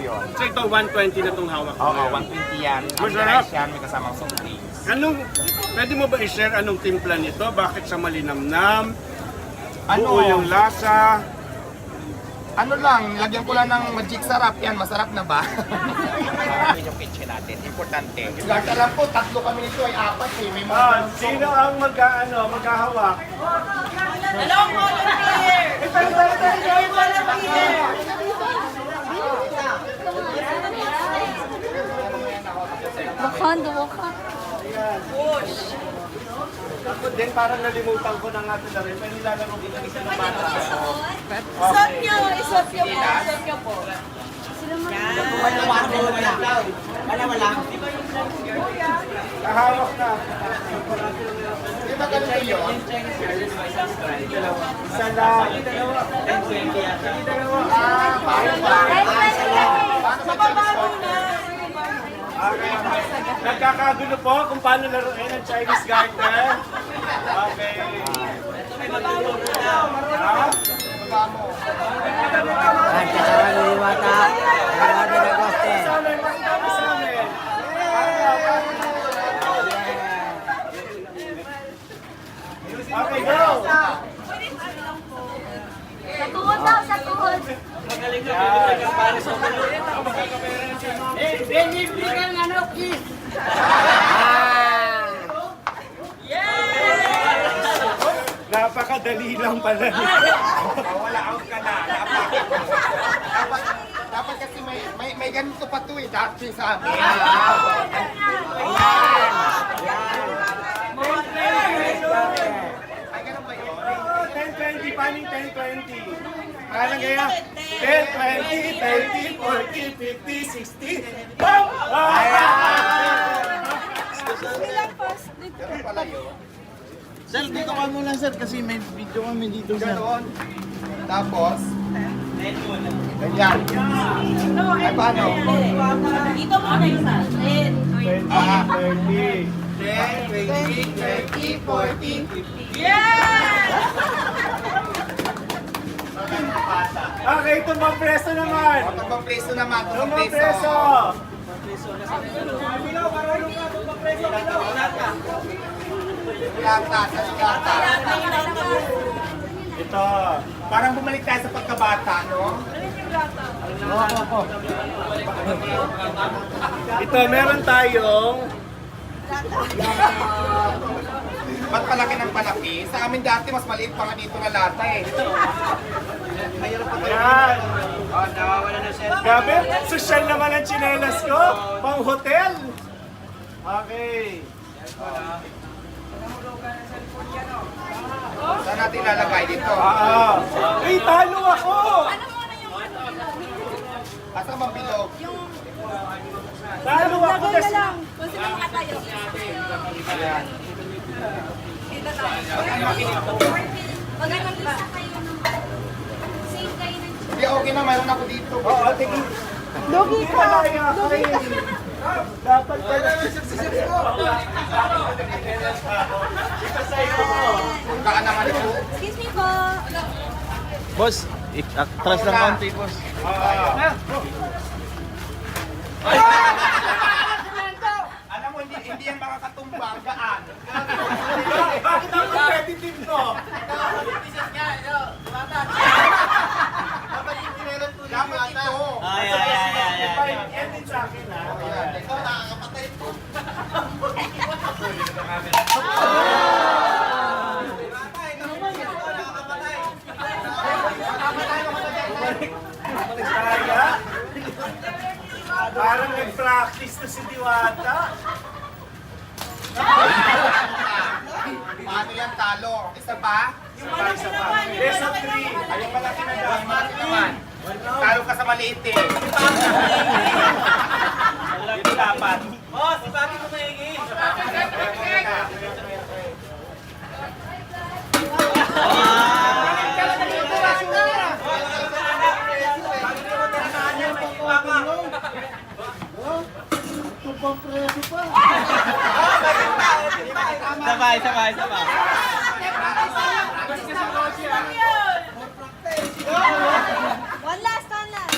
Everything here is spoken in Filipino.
yun. So ito, 120 na itong hawak mo. Oo, 120 yan. Ang Masarap. rice yan, may kasamang soft drinks. Pwede mo ba i-share anong timpla nito? Bakit siya malinamnam? Ano? Buo yung lasa? Ano lang, lagyan ko lang ng magic sarap yan. Masarap na ba? yung kitchen natin, importante. Lahat alam po, tatlo kami nito ay apat eh. May mga Sino ang maghahawak? Hello, volunteer! Volunteer! Wakanda, Wakanda. Push! Ako din, parang nalimutan ko na nga ito na rin. Pero nilalaro ko ng isa ng bata. Isot nyo! Isot nyo po! Isot nyo po! Kahawak na. Di ba ganun ba yun? Isa lang. Mababago na! Nagkakagulo po kung paano laruin ang Chinese garden. Okay. Okay, go! Sa tuhod daw, sa tuhod. Napakadali lang pala. Wala out ka na. Dapat kasi may ganito pa to eh. Dati sa amin. Ay, ganun ba yun? 10-20, paning 10-20? Parang kaya, 10, 20, 30, 40, 50, 60. Bam! Ilang fast dito? Ganun pala yun. Sir, dito ka muna sir kasi may video kami dito sir. Ganon. Tapos, ganyan. Ay, paano? Dito muna yung sa 10. 30. 10, 20, 30, 40, 50. Yes! Okay, tumbang preso naman. Tumbang preso naman. Tumbang preso. Lata, sa lata. Ito. Parang bumalik tayo sa pagkabata, no? Ito, meron tayong Ba't palaki ng palaki? Sa amin dati, mas maliit pa nga dito na lata eh. Ayan. Grabe, social naman ang tsinelas ko. Pang hotel. Okay. Saan natin lalagay dito? Ay, talo ako. Asa bang bilog? Talo ako kasi. Kung sino makatayo. Ayan. Dito tayo. Pag nag-isa kayo ng save kayo ng Hindi, okay na. Mayroon ako dito. Oo, tingin. Dogi ka! Dogi ka. Dapat pala. Ito sa'yo mo. Kaan naman ito. Excuse me po. Boss, atras ng konti boss. Alam mo, hindi yan makakatumbang. Gaan. Bakit ang competitive to? Dapat ito. Yan din sa akin, ha? Ikaw nakakapatay po. Kaya? Parang nag-practice na si Diwata. Paano yan talo? Isa pa? Isa pa. Best of 3. Ayun malaki na daw. Naman. Talo ka sa maliit eh. Ito dapat. Sabay, sabay, sabay. One last, one last.